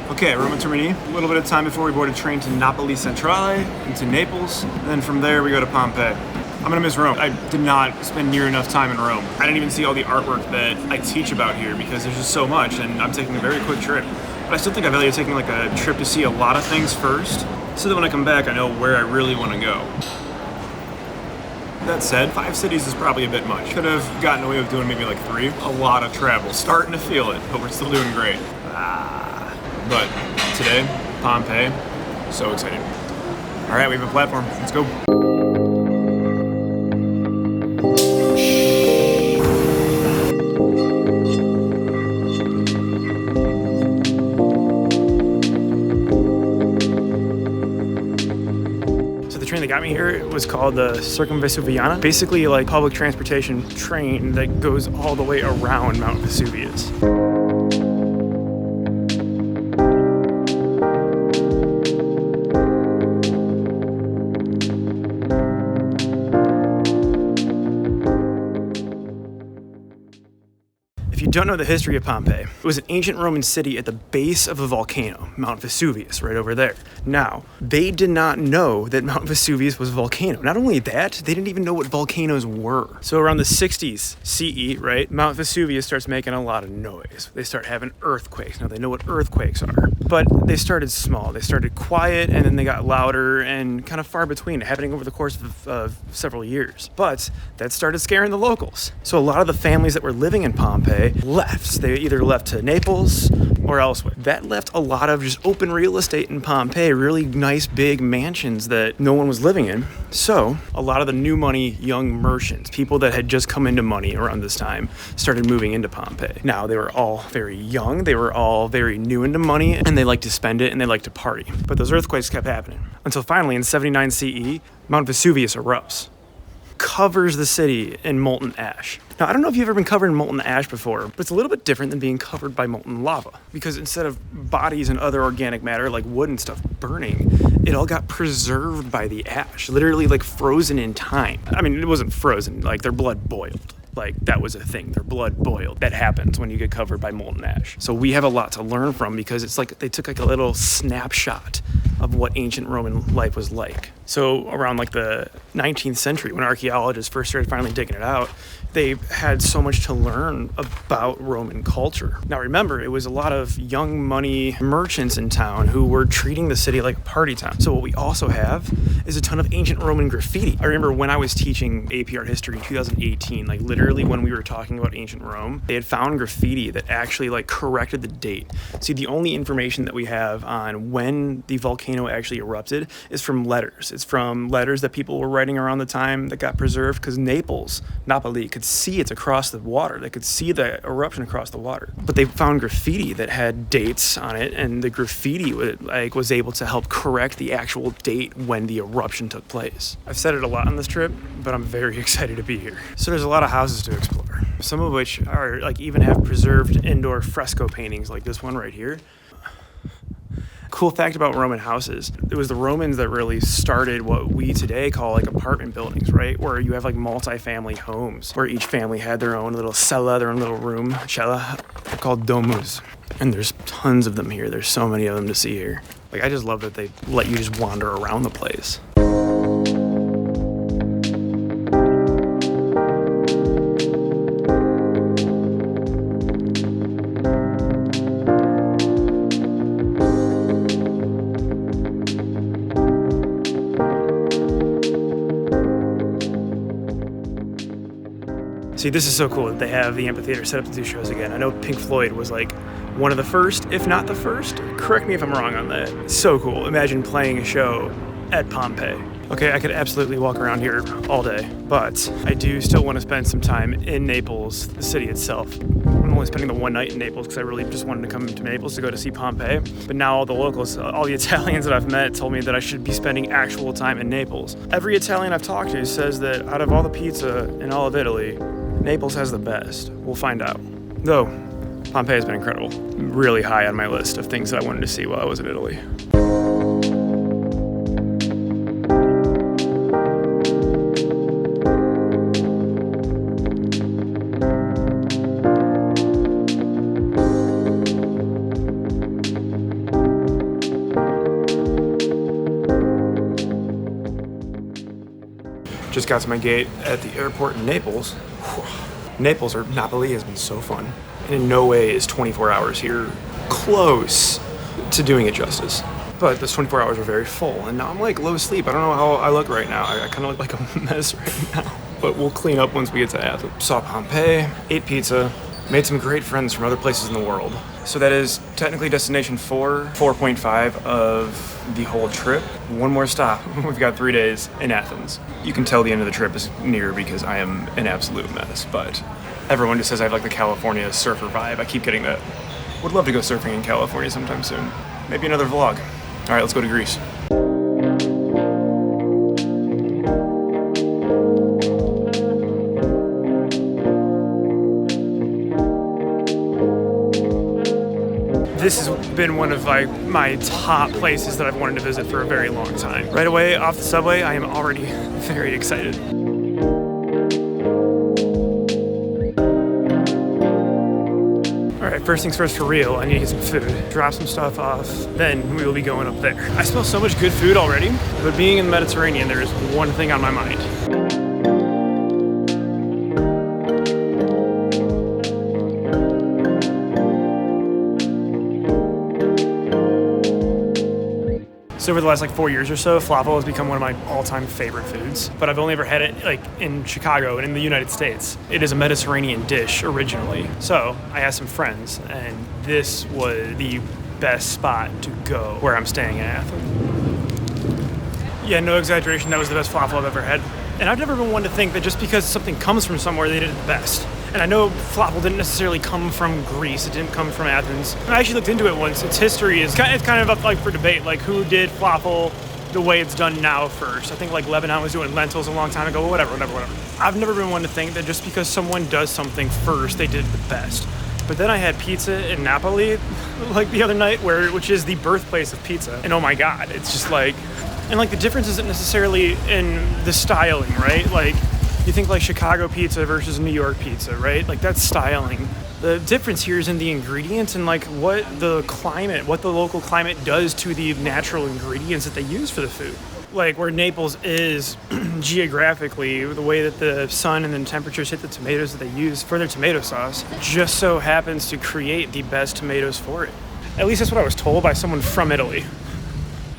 Okay, Roma Termini. A little bit of time before we board a train to Napoli Centrale, into Naples, and then from there we go to Pompeii. I'm gonna miss Rome. I did not spend near enough time in Rome. I didn't even see all the artwork that I teach about here because there's just so much, and I'm taking a very quick trip. But I still think I value taking like a trip to see a lot of things first, so that when I come back, I know where I really want to go. That said, 5 cities is probably a bit much. Could have gotten away with doing maybe like 3. A lot of travel. Starting to feel it, but we're still doing great. But today, Pompeii, so exciting. All right, we have a platform. Let's go. The train that got me here was called the Circumvesuviana. Basically like public transportation train that goes all the way around Mount Vesuvius. If you don't know the history of Pompeii, it was an ancient Roman city at the base of a volcano, Mount Vesuvius, right over there. Now, they did not know that Mount Vesuvius was a volcano. Not only that, they didn't even know what volcanoes were. So around the 60s CE, right, Mount Vesuvius starts making a lot of noise. They start having earthquakes. Now, they know what earthquakes are, but they started small. They started quiet, and then they got louder and kind of far between, happening over the course of several years. But that started scaring the locals. So a lot of the families that were living in Pompeii left. They either left to Naples or elsewhere. That left a lot of just open real estate in Pompeii, really nice big mansions that no one was living in. So a lot of the new money young merchants, people that had just come into money around this time, started moving into Pompeii. Now they were all very young, they were all very new into money, and they liked to spend it and they liked to party. But those earthquakes kept happening until finally in 79 CE, Mount Vesuvius erupts, covers the city in molten ash. Now, I don't know if you've ever been covered in molten ash before, but it's a little bit different than being covered by molten lava, because instead of bodies and other organic matter like wood and stuff burning, it all got preserved by the ash, literally like frozen in time. I mean, it wasn't frozen, like their blood boiled. Like that was a thing, their blood boiled. That happens when you get covered by molten ash. So we have a lot to learn from, because it's like they took like a little snapshot of what ancient Roman life was like. So around like the 19th century, when archaeologists first started finally digging it out, they had so much to learn about Roman culture. Now remember, it was a lot of young money merchants in town who were treating the city like a party town. So what we also have is a ton of ancient Roman graffiti. I remember when I was teaching AP Art History in 2018, like literally when we were talking about ancient Rome, they had found graffiti that actually like corrected the date. See, the only information that we have on when the volcano actually erupted is from letters. It's from letters that people were writing around the time that got preserved, because Napoli could see it across the water. They could see the eruption across the water. But they found graffiti that had dates on it, and the graffiti was able to help correct the actual date when the eruption took place. I've said it a lot on this trip, but I'm very excited to be here. So there's a lot of houses to explore, some of which are like even have preserved indoor fresco paintings like this one right here. Cool fact about Roman houses, it was the Romans that really started what we today call like apartment buildings, right? Where you have like multi-family homes where each family had their own little cella, their own little room, cella. They're called domus. And there's tons of them here. There's so many of them to see here. Like, I just love that they let you just wander around the place. See, this is so cool that they have the amphitheater set up to do shows again. I know Pink Floyd was like one of the first, if not the first. Correct me if I'm wrong on that. It's so cool. Imagine playing a show at Pompeii. Okay, I could absolutely walk around here all day, but I do still want to spend some time in Naples, the city itself. I'm only spending the one night in Naples because I really just wanted to come to Naples to go to see Pompeii. But now all the locals, all the Italians that I've met told me that I should be spending actual time in Naples. Every Italian I've talked to says that out of all the pizza in all of Italy, Naples has the best. We'll find out. Though, Pompeii has been incredible. Really high on my list of things that I wanted to see while I was in Italy. Just got to my gate at the airport in Naples. Naples, or Napoli, has been so fun. And in no way is 24 hours here close to doing it justice. But those 24 hours were very full, and now I'm like low sleep. I don't know how I look right now. I kind of look like a mess right now. But we'll clean up once we get to Athens. Saw Pompeii, ate pizza, made some great friends from other places in the world. So that is technically destination 4.5 of the whole trip. One more stop. We've got 3 days in Athens. You can tell the end of the trip is near because I am an absolute mess, but everyone just says I have like the California surfer vibe. I keep getting that. Would love to go surfing in California sometime soon. Maybe another vlog. All right, let's go to Greece. This has been one of my top places that I've wanted to visit for a very long time. Right away off the subway, I am already very excited. All right, first things first for real, I need to get some food, drop some stuff off, then we will be going up there. I smell so much good food already, but being in the Mediterranean, there is one thing on my mind. So over the last 4 years or so, falafel has become one of my all-time favorite foods, but I've only ever had it in Chicago and in the United States. It is a Mediterranean dish originally. So I asked some friends, and this was the best spot to go where I'm staying in Athens. Yeah, no exaggeration, that was the best falafel I've ever had. And I've never been one to think that just because something comes from somewhere, they did it the best. And I know falafel didn't necessarily come from Greece, it didn't come from Athens. And I actually looked into it once. Its history is kind of up for debate, who did falafel the way it's done now first. I think Lebanon was doing lentils a long time ago, but whatever. I've never been one to think that just because someone does something first, they did it the best. But then I had pizza in Napoli the other night, which is the birthplace of pizza. And oh my God, it's just and the difference isn't necessarily in the styling, right? You think Chicago pizza versus New York pizza, right? That's styling. The difference here is in the ingredients and what the local climate does to the natural ingredients that they use for the food. Where Naples is geographically, the way that the sun and the temperatures hit the tomatoes that they use for their tomato sauce just so happens to create the best tomatoes for it. At least that's what I was told by someone from Italy.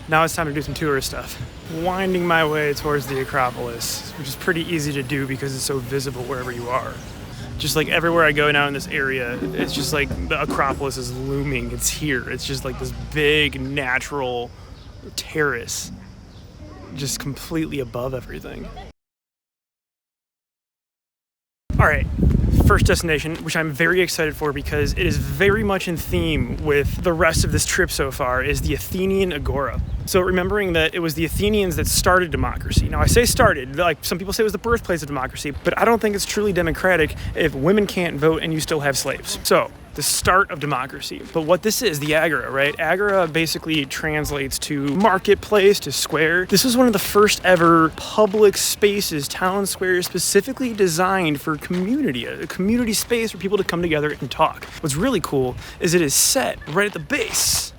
Now it's time to do some tourist stuff. Winding my way towards the Acropolis, which is pretty easy to do because it's so visible wherever you are. Just everywhere I go now in this area, it's just the Acropolis is looming. It's here. It's just this big natural terrace, just completely above everything. All right. First destination, which I'm very excited for because it is very much in theme with the rest of this trip so far, is the Athenian Agora. So remembering that it was the Athenians that started democracy. Now I say started, some people say it was the birthplace of democracy, but I don't think it's truly democratic if women can't vote and you still have slaves. So the start of democracy. But what this is, the Agora, right? Agora basically translates to marketplace, to square. This was one of the first ever public spaces, town squares, specifically designed for community, a community space for people to come together and talk. What's really cool is it is set right at the base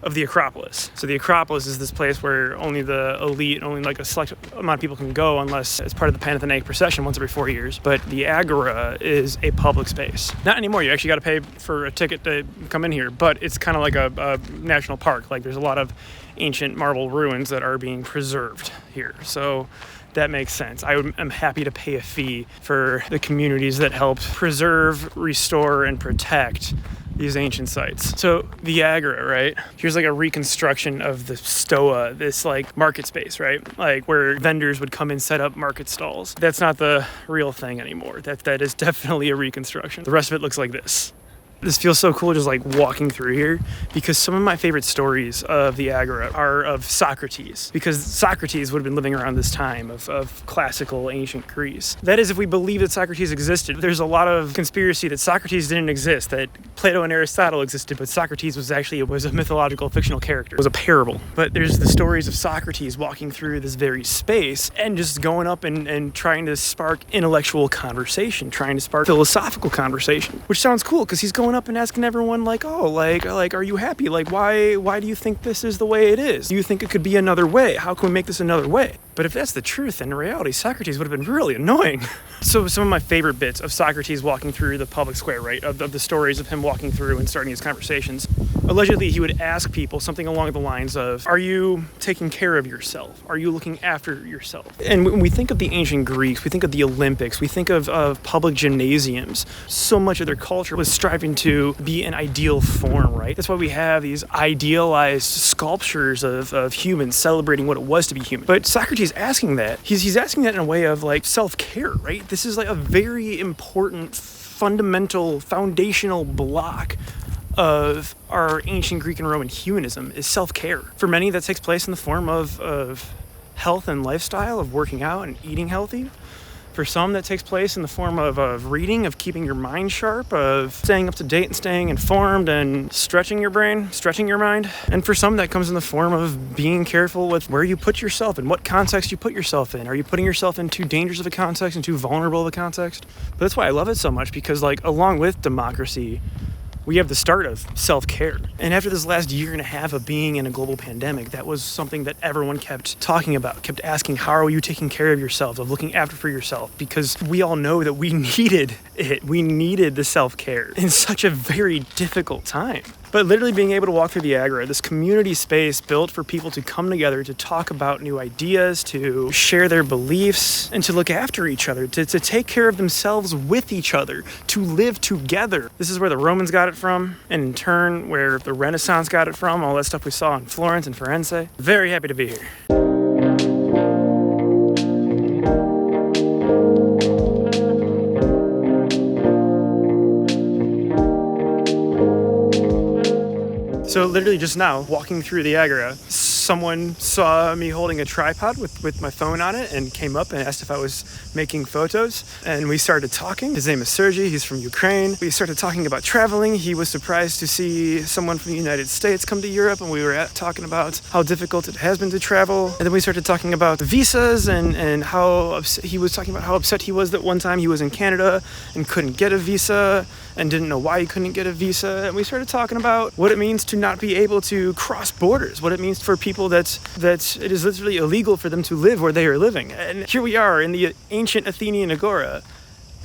of the Acropolis. So the Acropolis is this place where only the elite, only a select amount of people can go unless it's part of the Panathenaic Procession once every 4 years. But the Agora is a public space. Not anymore. You actually got to pay for a ticket to come in here, but it's kind of like a national park. There's a lot of ancient marble ruins that are being preserved here. So that makes sense. I'm happy to pay a fee for the communities that help preserve, restore, and protect these ancient sites. So the Agora, right? Here's a reconstruction of the Stoa, this market space, right? Where vendors would come and set up market stalls. That's not the real thing anymore. That is definitely a reconstruction. The rest of it looks like this. This feels so cool just walking through here because some of my favorite stories of the Agora are of Socrates, because Socrates would have been living around this time of classical ancient Greece. That is, if we believe that Socrates existed. There's a lot of conspiracy that Socrates didn't exist, that Plato and Aristotle existed, but Socrates was a mythological fictional character. It was a parable. But there's the stories of Socrates walking through this very space and just going up and trying to spark intellectual conversation, trying to spark philosophical conversation, which sounds cool because he's going going up and asking everyone, like, oh, like, are you happy? Like, why do you think this is the way it is? Do you think it could be another way? How can we make this another way? But if that's the truth, then in reality, Socrates would have been really annoying. So some of my favorite bits of Socrates walking through the public square, right, of the stories of him walking through and starting his conversations, allegedly he would ask people something along the lines of, are you taking care of yourself? Are you looking after yourself? And when we think of the ancient Greeks, we think of the Olympics, we think of public gymnasiums. So much of their culture was striving to be an ideal form, right? That's why we have these idealized sculptures of humans celebrating what it was to be human. But Socrates asking that, he's asking that in a way of like self-care, right? This is like a very important, fundamental, foundational block of our ancient Greek and Roman humanism is self-care. For many, that takes place in the form of health and lifestyle, of working out and eating healthy. For some, that takes place in the form of reading, of keeping your mind sharp, of staying up to date and staying informed and stretching your brain, stretching your mind. And for some, that comes in the form of being careful with where you put yourself and what context you put yourself in. Are you putting yourself in too dangerous of a context and too vulnerable of a context? But that's why I love it so much, because like along with democracy, we have the start of self-care. And after this last year and a half of being in a global pandemic, that was something that everyone kept talking about, kept asking, how are you taking care of yourself, of looking after for yourself? Because we all know that we needed it. We needed the self-care in such a very difficult time. But literally being able to walk through the Agora, this community space built for people to come together, to talk about new ideas, to share their beliefs, and to look after each other, to take care of themselves with each other, to live together. This is where the Romans got it from, and in turn, where the Renaissance got it from, all that stuff we saw in Florence and Firenze. Very happy to be here. So literally just now, walking through the Agora, someone saw me holding a tripod with my phone on it and came up and asked if I was making photos. And we started talking. His name is Sergey. He's from Ukraine. We started talking about traveling. He was surprised to see someone from the United States come to Europe, and we were talking about how difficult it has been to travel. And then we started talking about visas and how upset, he was talking about how upset he was that one time he was in Canada and couldn't get a visa and didn't know why he couldn't get a visa. And we started talking about what it means to not be able to cross borders, what it means for people that it is literally illegal for them to live where they are living. And here we are in the ancient Athenian Agora,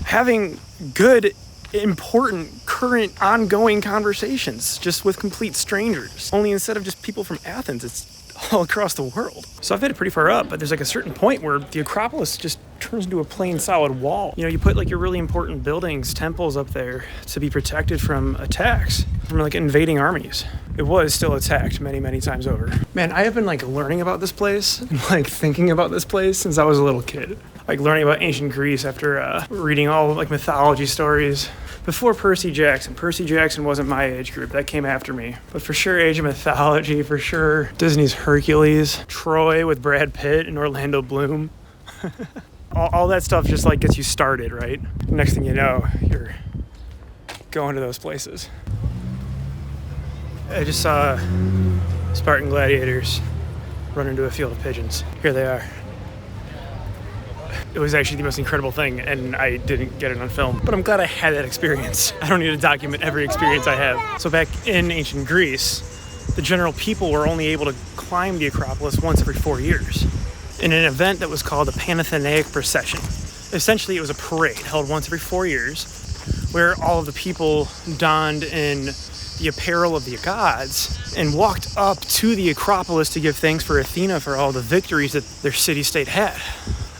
having good, important, current, ongoing conversations just with complete strangers. Only instead of just people from Athens, it's all across the world. So I've made it pretty far up, but there's like a certain point where the Acropolis just turns into a plain solid wall. You know, you put like your really important buildings, temples up there to be protected from attacks, from like invading armies. It was still attacked many, many times over. Man, I have been like learning about this place and like thinking about this place since I was a little kid. Like learning about ancient Greece after reading all like mythology stories. Before Percy Jackson. Percy Jackson wasn't my age group. That came after me. But for sure, Age of Mythology, for sure. Disney's Hercules, Troy with Brad Pitt and Orlando Bloom. all that stuff just like gets you started, right? Next thing you know, you're going to those places. I just saw Spartan gladiators run into a field of pigeons. Here they are. It was actually the most incredible thing, and I didn't get it on film. But I'm glad I had that experience. I don't need to document every experience I have. So back in ancient Greece, the general people were only able to climb the Acropolis once every 4 years in an event that was called the Panathenaic Procession. Essentially, it was a parade held once every 4 years where all of the people donned in the apparel of the gods and walked up to the Acropolis to give thanks for Athena for all the victories that their city-state had.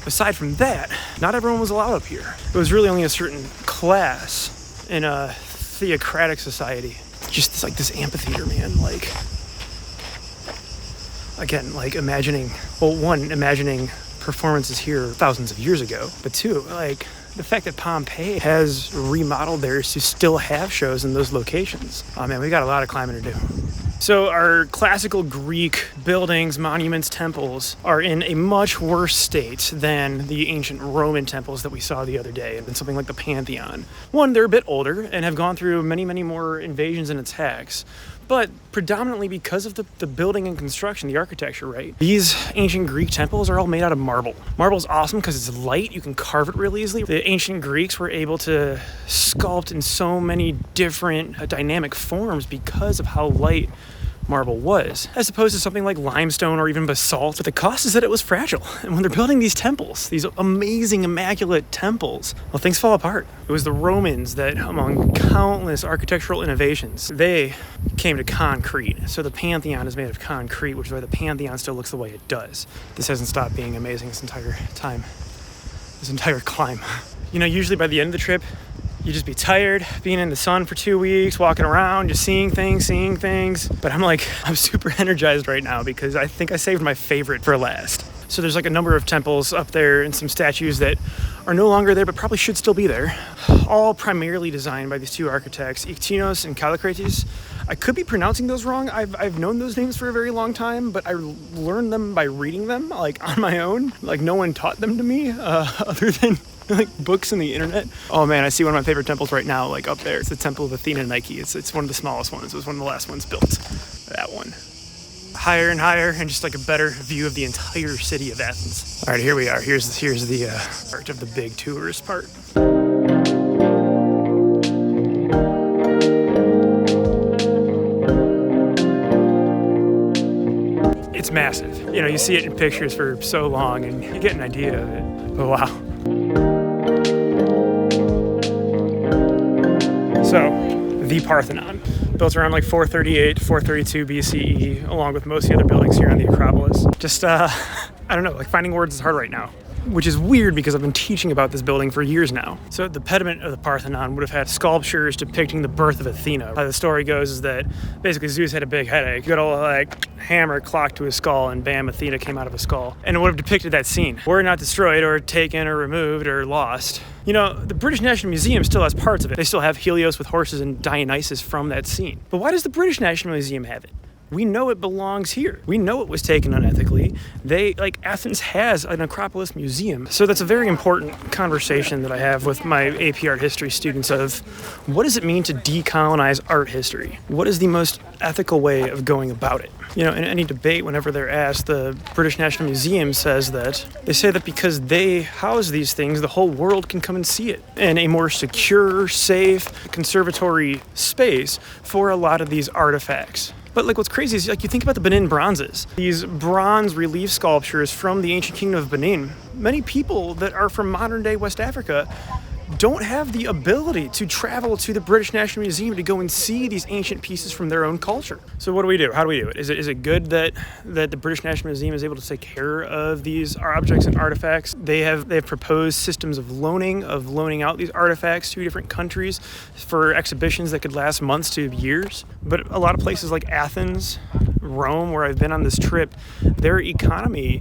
Aside from that, not everyone was allowed up here. It was really only a certain class in a theocratic society. Just this amphitheater, man. Like, again, like imagining performances here thousands of years ago. But two, like the fact that Pompeii has remodeled theirs to still have shows in those locations. Oh man, we got a lot of climbing to do. So our classical Greek buildings, monuments, temples are in a much worse state than the ancient Roman temples that we saw the other day, and something like the Pantheon. One, they're a bit older and have gone through many, many more invasions and attacks. but predominantly because of the building and construction, the architecture, right? These ancient Greek temples are all made out of marble. Marble is awesome because it's light. You can carve it really easily. The ancient Greeks were able to sculpt in so many different dynamic forms because of how light marble was, as opposed to something like limestone or even basalt. But the cost is that it was fragile. And when they're building these temples, these amazing, immaculate temples, well, things fall apart. It was the Romans that, among countless architectural innovations, they came to concrete. So the Pantheon is made of concrete, which is why the Pantheon still looks the way it does. This hasn't stopped being amazing this entire time, this entire climb. You know, usually by the end of the trip, you just be tired, being in the sun for 2 weeks, walking around, just seeing things. But I'm super energized right now because I think I saved my favorite for last. So there's like a number of temples up there and some statues that are no longer there, but probably should still be there. All primarily designed by these two architects, Iktinos and Kallikrates. I could be pronouncing those wrong. I've known those names for a very long time, but I learned them by reading them, like on my own. Like no one taught them to me, other than like books and the internet. Oh man, I see one of my favorite temples right now, like up there. It's the Temple of Athena Nike. It's one of the smallest ones. It was one of the last ones built. That one. Higher and higher, and just like a better view of the entire city of Athens. All right, here we are. Here's the part of the big tourist part. It's massive. You know, you see it in pictures for so long, and you get an idea of it. But wow. So, the Parthenon, built around like 438, 432 BCE, along with most of the other buildings here on the Acropolis. Just, I don't know, like finding words is hard right now, which is weird because I've been teaching about this building for years now. So the pediment of the Parthenon would have had sculptures depicting the birth of Athena. How the story goes is that basically Zeus had a big headache, got a like hammer clocked to his skull, and bam, Athena came out of his skull. And it would have depicted that scene. Were not destroyed or taken or removed or lost. You know, the British National Museum still has parts of it. They still have Helios with horses and Dionysus from that scene. But why does the British National Museum have it? We know it belongs here. We know it was taken unethically. Athens has an Acropolis museum. So that's a very important conversation that I have with my AP art history students of what does it mean to decolonize art history? What is the most ethical way of going about it? You know, in any debate, whenever they're asked, the British National Museum says that because they house these things, the whole world can come and see it in a more secure, safe, conservatory space for a lot of these artifacts. But like what's crazy is like you think about the Benin bronzes, these bronze relief sculptures from the ancient kingdom of Benin. Many people that are from modern day West Africa don't have the ability to travel to the British National Museum to go and see these ancient pieces from their own culture. So what do we do? How do we do it? Is it good that the British National Museum is able to take care of these objects and artifacts? They have proposed systems of loaning out these artifacts to different countries for exhibitions that could last months to years. But a lot of places like Athens, Rome, where I've been on this trip, their economy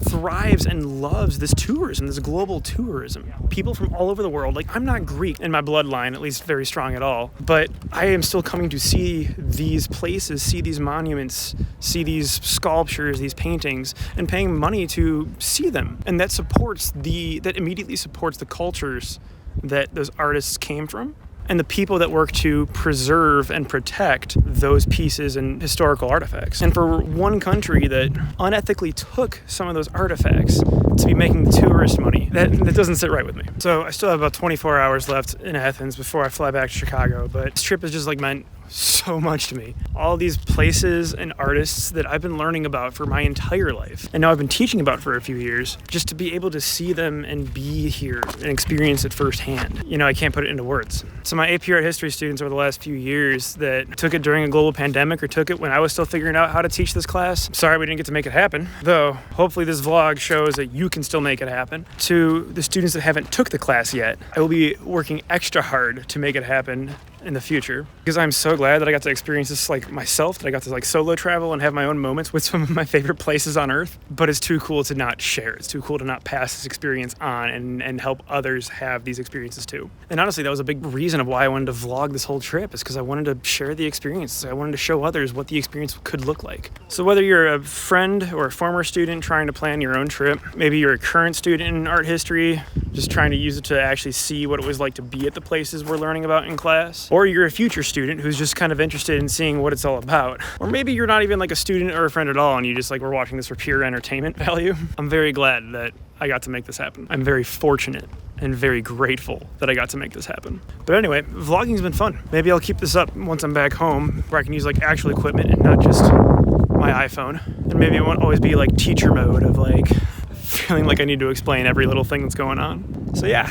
thrives and loves this tourism, this global tourism. People from all over the world, like I'm not Greek in my bloodline, at least very strong at all, but I am still coming to see these places, see these monuments, see these sculptures, these paintings, and paying money to see them. And that immediately supports the cultures that those artists came from, and the people that work to preserve and protect those pieces and historical artifacts. And for one country that unethically took some of those artifacts to be making tourist money, that doesn't sit right with me. So I still have about 24 hours left in Athens before I fly back to Chicago, but this trip has just meant so much to me. All these places and artists that I've been learning about for my entire life, and now I've been teaching about for a few years, just to be able to see them and be here and experience it firsthand. You know, I can't put it into words. So my AP art history students over the last few years that took it during a global pandemic or took it when I was still figuring out how to teach this class, sorry we didn't get to make it happen, though hopefully this vlog shows that you can still make it happen. To the students that haven't took the class yet, I will be working extra hard to make it happen in the future, because I'm so glad that I got to experience this myself, that I got to solo travel and have my own moments with some of my favorite places on earth. But it's too cool to not share. It's too cool to not pass this experience on and help others have these experiences too. And honestly, that was a big reason of why I wanted to vlog this whole trip, is because I wanted to share the experience. I wanted to show others what the experience could look like. So whether you're a friend or a former student trying to plan your own trip, maybe you're a current student in art history, just trying to use it to actually see what it was like to be at the places we're learning about in class. Or you're a future student who's just kind of interested in seeing what it's all about. Or maybe you're not even like a student or a friend at all and you just like we're watching this for pure entertainment value. I'm very glad that I got to make this happen. I'm very fortunate and very grateful that I got to make this happen. But anyway, vlogging's been fun. Maybe I'll keep this up once I'm back home where I can use like actual equipment and not just my iPhone. And maybe it won't always be like teacher mode of like feeling like I need to explain every little thing that's going on. So yeah,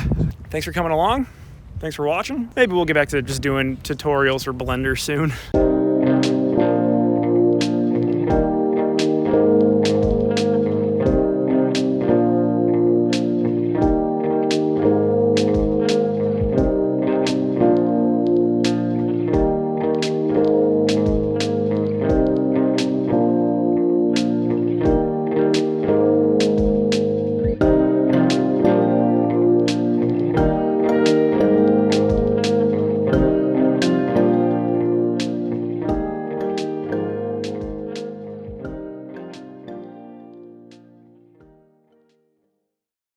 thanks for coming along. Thanks for watching. Maybe we'll get back to just doing tutorials for Blender soon.